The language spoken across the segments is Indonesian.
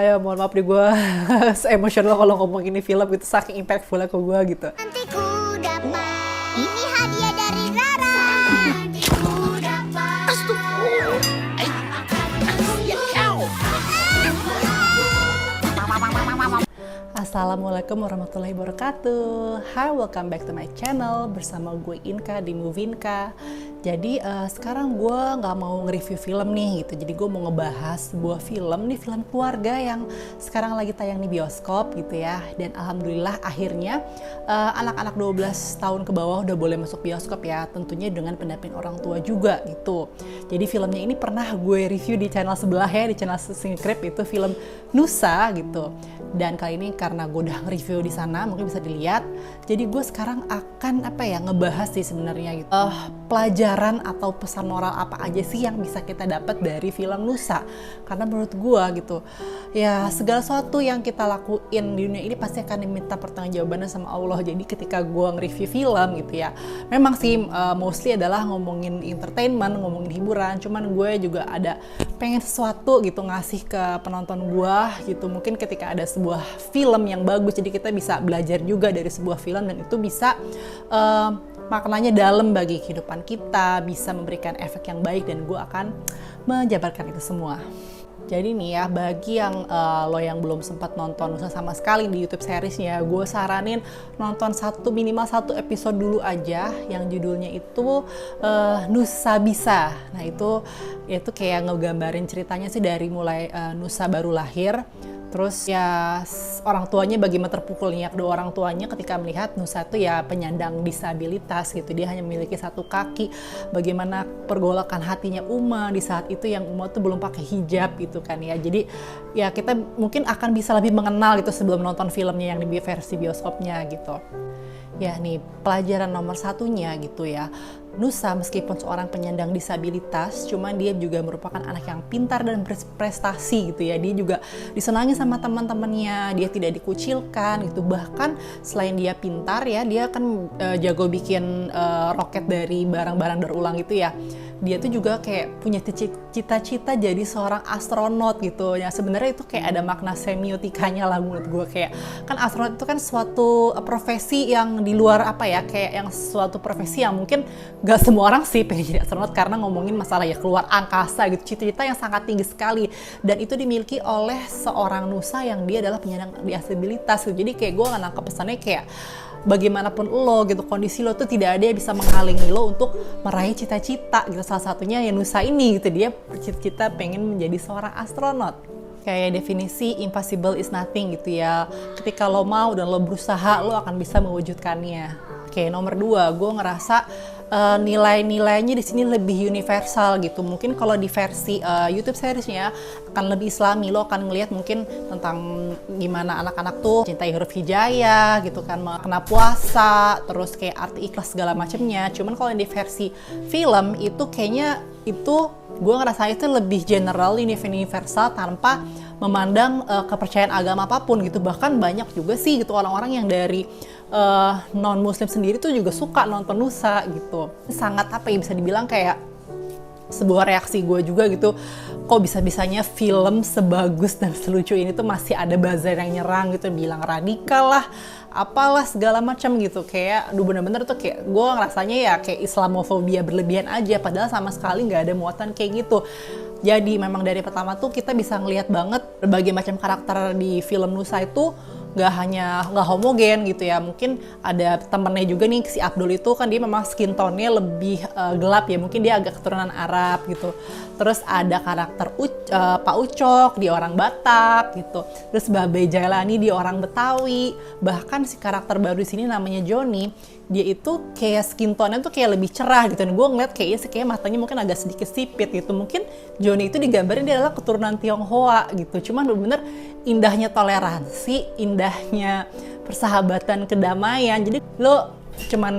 Ayo, mohon maaf nih gue emosional kalau ngomong ini film gitu, saking impactful ke gue gitu. Nanti ku dapat ini hadiah dari Rara. Nanti ku dapat. Assalamualaikum warahmatullahi wabarakatuh. Hi, welcome back to my channel bersama gue Inka di Movinka. Jadi sekarang gue nggak mau nge-review film nih gitu. Jadi gue mau ngebahas sebuah film nih, film keluarga yang sekarang lagi tayang di bioskop gitu ya. Dan alhamdulillah akhirnya anak-anak 12 tahun ke bawah udah boleh masuk bioskop ya. Tentunya dengan pendamping orang tua juga gitu. Jadi filmnya ini pernah gue review di channel sebelah ya, di channel Singkrip, itu film Nusa gitu. Dan kali ini karena gue udah nge-review di sana, mungkin bisa dilihat. Jadi gue sekarang akan ngebahas sih sebenarnya gitu. Pelajaran atau pesan moral apa aja sih yang bisa kita dapat dari film Nusa? Karena menurut gue gitu, ya segala sesuatu yang kita lakuin di dunia ini pasti akan diminta pertanggungjawabannya sama Allah. Jadi ketika gue nge-review film gitu ya, memang sih mostly adalah ngomongin entertainment, ngomongin hiburan. Cuman gue juga ada pengen sesuatu gitu ngasih ke penonton gue gitu. Mungkin ketika ada sebuah film yang bagus, jadi kita bisa belajar juga dari sebuah film dan itu bisa maknanya dalam bagi kehidupan kita, bisa memberikan efek yang baik, dan gue akan menjabarkan itu semua. Jadi nih ya, bagi yang lo yang belum sempat nonton Nusa sama sekali di YouTube seriesnya, gue saranin nonton minimal satu episode dulu aja, yang judulnya itu Nusa Bisa. Nah itu kayak ngegambarin ceritanya sih dari mulai Nusa baru lahir. Terus ya orang tuanya bagaimana terpukulnya kedua orang tuanya ketika melihat Nusa itu ya penyandang disabilitas gitu. Dia hanya memiliki satu kaki. Bagaimana pergolakan hatinya Uma di saat itu yang Uma tuh belum pakai hijab gitu kan ya. Jadi ya kita mungkin akan bisa lebih mengenal gitu sebelum nonton filmnya yang di versi bioskopnya gitu. Ya nih pelajaran nomor satunya gitu ya. Nusa meskipun seorang penyandang disabilitas, cuman dia juga merupakan anak yang pintar dan berprestasi gitu ya. Dia juga disenangi sama teman-temannya, dia tidak dikucilkan gitu. Bahkan selain dia pintar ya, dia kan jago bikin roket dari barang-barang daur ulang gitu ya. Dia tuh juga kayak punya cita-cita jadi seorang astronot gitu. Ya sebenarnya itu kayak ada makna semiotikanya lah menurut gue. Kayak kan astronot itu kan suatu profesi yang di luar kayak yang suatu profesi yang mungkin gak semua orang sih pengen jadi astronot, karena ngomongin masalah ya keluar angkasa gitu, cita-cita yang sangat tinggi sekali, dan itu dimiliki oleh seorang Nusa yang dia adalah penyandang disabilitas gitu. Jadi kayak gue nangkep pesannya kayak bagaimanapun lo gitu, kondisi lo tuh tidak ada yang bisa menghalangi lo untuk meraih cita-cita gitu. Salah satunya ya Nusa ini gitu, dia bercita-cita pengen menjadi seorang astronot. Kayak definisi impossible is nothing gitu ya. Ketika lo mau dan lo berusaha, lo akan bisa mewujudkannya. Oke, nomor 2, gue ngerasa nilai-nilainya di sini lebih universal gitu. Mungkin kalau di versi YouTube seriesnya akan lebih Islami, lo akan ngelihat mungkin tentang gimana anak-anak tuh cintai huruf hijaiyah gitu kan, kena puasa, terus kayak arti ikhlas segala macamnya. Cuman kalau di versi film itu kayaknya itu gue ngerasa itu lebih general, universal, tanpa memandang kepercayaan agama apapun gitu. Bahkan banyak juga sih gitu orang-orang yang dari non-muslim sendiri tuh juga suka nonton Nusa gitu. Sangat bisa dibilang kayak sebuah reaksi gue juga gitu. Kok bisa-bisanya film sebagus dan selucu ini tuh masih ada buzzer yang nyerang gitu, bilang radikal lah, apalah segala macam gitu. Kayak bener-bener tuh kayak gue ngerasanya ya kayak Islamofobia berlebihan aja, padahal sama sekali nggak ada muatan kayak gitu. Jadi memang dari pertama tuh kita bisa ngelihat banget berbagai macam karakter di film Nusa itu nggak homogen gitu ya. Mungkin ada temennya juga nih, si Abdul itu kan dia memang skin tone-nya lebih gelap ya, mungkin dia agak keturunan Arab gitu. Terus ada karakter Pak Ucok, dia orang Batak gitu. Terus Babe Jailani, dia orang Betawi. Bahkan si karakter baru di sini namanya Joni, dia itu kayak skin tone-nya tuh kayak lebih cerah gitu. Dan gue ngeliat kayak matanya mungkin agak sedikit sipit gitu. Mungkin Joni itu digambarin dia adalah keturunan Tionghoa gitu. Cuman bener-bener indahnya toleransi, indahnya persahabatan, kedamaian. Jadi lo cuman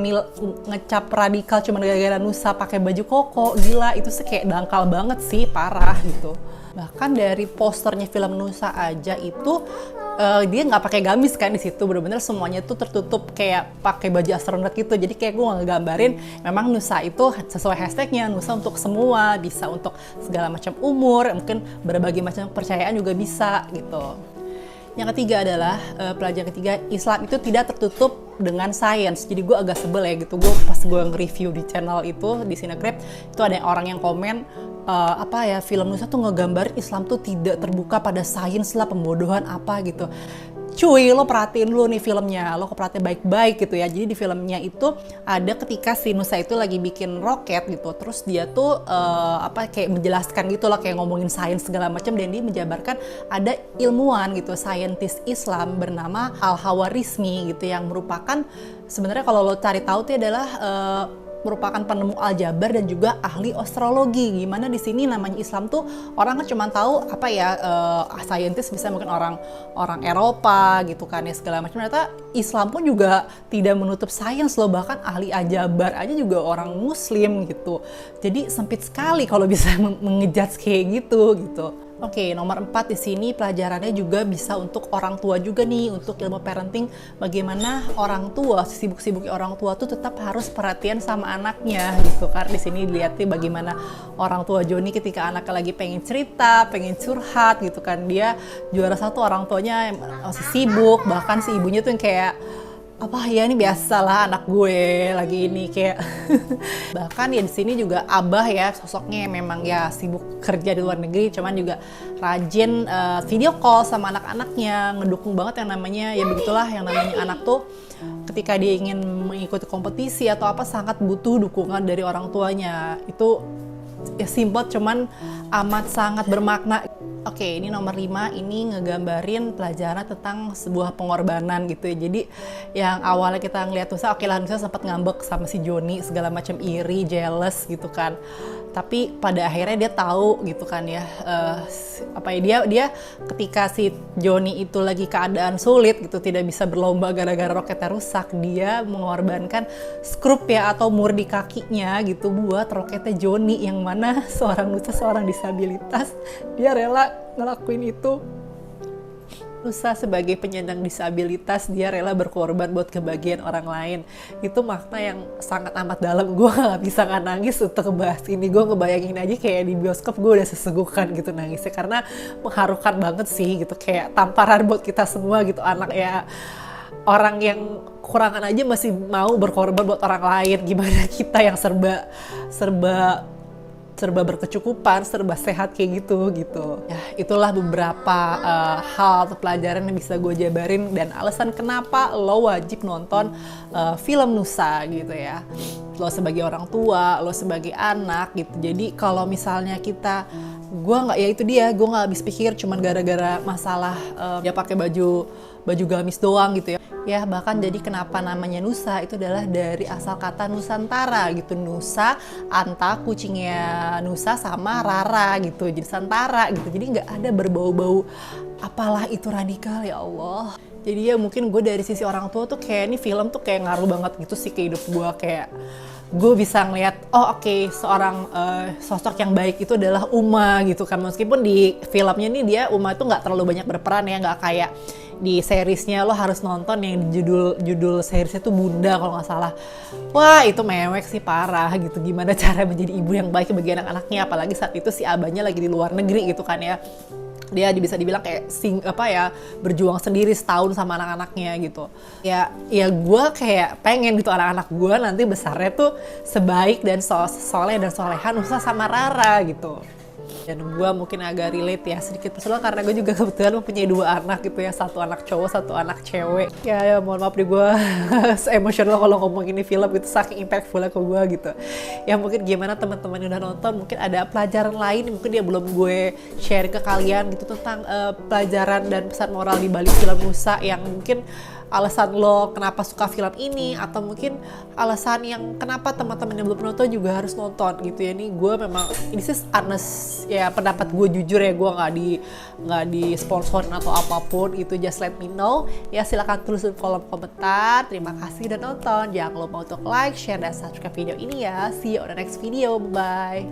ngecap radikal cuman gara-gara Nusa pakai baju koko, gila itu sih kayak dangkal banget sih, parah gitu. Bahkan dari posternya film Nusa aja itu dia nggak pakai gamis kan di situ, bener-bener semuanya tuh tertutup kayak pakai baju astronot gitu. Jadi kayak gue ngegambarin memang Nusa itu sesuai hashtagnya, Nusa untuk semua, bisa untuk segala macam umur, mungkin berbagai macam kepercayaan juga bisa gitu. Yang ketiga adalah pelajaran ketiga, Islam itu tidak tertutup dengan sains. Jadi gue agak sebel ya gitu, gue pas gue nge-review di channel itu di Cinegrab itu ada orang yang komen film Nusa tuh ngegambar Islam tuh tidak terbuka pada sains lah, pembodohan apa gitu. Cuy, lo perhatiin dulu nih filmnya, lo perhatiin baik-baik gitu ya. Jadi di filmnya itu ada ketika si Nusa itu lagi bikin roket gitu, terus dia tuh kayak menjelaskan gitu lah, kayak ngomongin sains segala macam, dan dia menjabarkan ada ilmuwan gitu, saintis Islam bernama Al-Hawarizmi gitu, yang merupakan sebenarnya kalau lo cari tahu itu adalah merupakan penemu aljabar dan juga ahli astrologi. Gimana di sini namanya Islam tuh orang kan cuma tahu saintis bisa mungkin orang Eropa gitu kan ya segala macam. Ternyata Islam pun juga tidak menutup sains loh, bahkan ahli aljabar aja juga orang Muslim gitu. Jadi sempit sekali kalau bisa mengejudge kayak gitu. Oke, nomor 4 di sini pelajarannya juga bisa untuk orang tua juga nih, untuk ilmu parenting, bagaimana orang tua, sibuk-sibuknya orang tua tuh tetap harus perhatian sama anaknya gitu. Karena di sini dilihatnya bagaimana orang tua Joni ketika anaknya lagi pengen cerita, pengen curhat gitu kan, dia juara satu orang tuanya masih sibuk, bahkan si ibunya tuh yang kayak ini biasalah anak gue lagi ini kayak bahkan ya di sini juga abah ya sosoknya memang ya sibuk kerja di luar negeri, cuman juga rajin video call sama anak-anaknya, ngedukung banget yang namanya ya begitulah, yang namanya anak tuh ketika dia ingin mengikuti kompetisi atau apa sangat butuh dukungan dari orang tuanya. Itu ya simpel cuman amat sangat bermakna. Oke, ini nomor 5, ini ngegambarin pelajaran tentang sebuah pengorbanan gitu ya. Jadi yang awalnya kita ngeliat Nusa, Nusa sempat ngambek sama si Joni, segala macam iri, jealous gitu kan. Tapi pada akhirnya dia tahu gitu kan ya, dia ketika si Joni itu lagi keadaan sulit gitu, tidak bisa berlomba gara-gara roketnya rusak, dia mengorbankan skrup ya atau mur di kakinya gitu buat roketnya Joni, yang mana seorang Nusa, seorang disabilitas, dia rela ngelakuin itu. Nusa sebagai penyandang disabilitas, dia rela berkorban buat kebahagiaan orang lain. Itu makna yang sangat amat dalam. Gue gak bisa gak nangis untuk ngebahas ini. Gue ngebayangin aja kayak di bioskop gue udah sesegukan gitu nangisnya, karena mengharukan banget sih gitu, kayak tamparan buat kita semua gitu. Anak ya, orang yang kurangan aja masih mau berkorban buat orang lain, gimana kita yang serba berkecukupan, serba sehat kayak gitu. Ya, itulah beberapa hal atau pelajaran yang bisa gue jabarin dan alasan kenapa lo wajib nonton film Nusa gitu ya. Lo sebagai orang tua, lo sebagai anak gitu. Jadi kalau misalnya gue nggak habis pikir cuman gara-gara masalah dia pakai baju gamis doang gitu ya. Ya bahkan jadi kenapa namanya Nusa itu adalah dari asal kata Nusantara gitu. Nusa, Anta, kucingnya Nusa sama Rara gitu, jadi Santara gitu. Jadi nggak ada berbau-bau apalah itu radikal, ya Allah. Jadi ya mungkin gue dari sisi orang tua tuh kayak ini film tuh kayak ngaruh banget gitu sih ke hidup gue. Kayak gue bisa ngeliat seorang sosok yang baik itu adalah Uma gitu kan. Meskipun di filmnya nih dia Uma itu nggak terlalu banyak berperan ya, nggak kayak di seriesnya. Lo harus nonton yang judul seriesnya tuh Bunda kalau nggak salah. Wah itu mewek sih parah gitu, gimana cara menjadi ibu yang baik bagi anak-anaknya, apalagi saat itu si abahnya lagi di luar negeri gitu kan ya. Dia bisa dibilang kayak berjuang sendiri setahun sama anak-anaknya gitu. Ya gue kayak pengen gitu anak-anak gue nanti besarnya tuh sebaik dan soleh dan solehan Nusa sama Rara gitu. Dan gue mungkin agak relate ya sedikit personal, karena gue juga kebetulan mempunyai 2 anak gitu ya, 1 anak cowok, 1 anak cewek. Ya mohon maaf nih gue emosional kalau ngomong ini film gitu, saking impactfulnya ke gue gitu. Ya mungkin gimana teman-teman yang udah nonton, mungkin ada pelajaran lain mungkin dia belum gue share ke kalian gitu tentang pelajaran dan pesan moral di balik film Nusa, yang mungkin alasan lo kenapa suka film ini, atau mungkin alasan yang kenapa teman-teman yang belum nonton juga harus nonton gitu ya. Ini gue memang ini sih honest ya, pendapat gue jujur ya, gue nggak di sponsorin atau apapun itu, just let me know ya. Silakan tulis di kolom komentar. Terima kasih udah nonton, jangan lupa untuk like, share, dan subscribe video ini ya. See you on the next video, bye.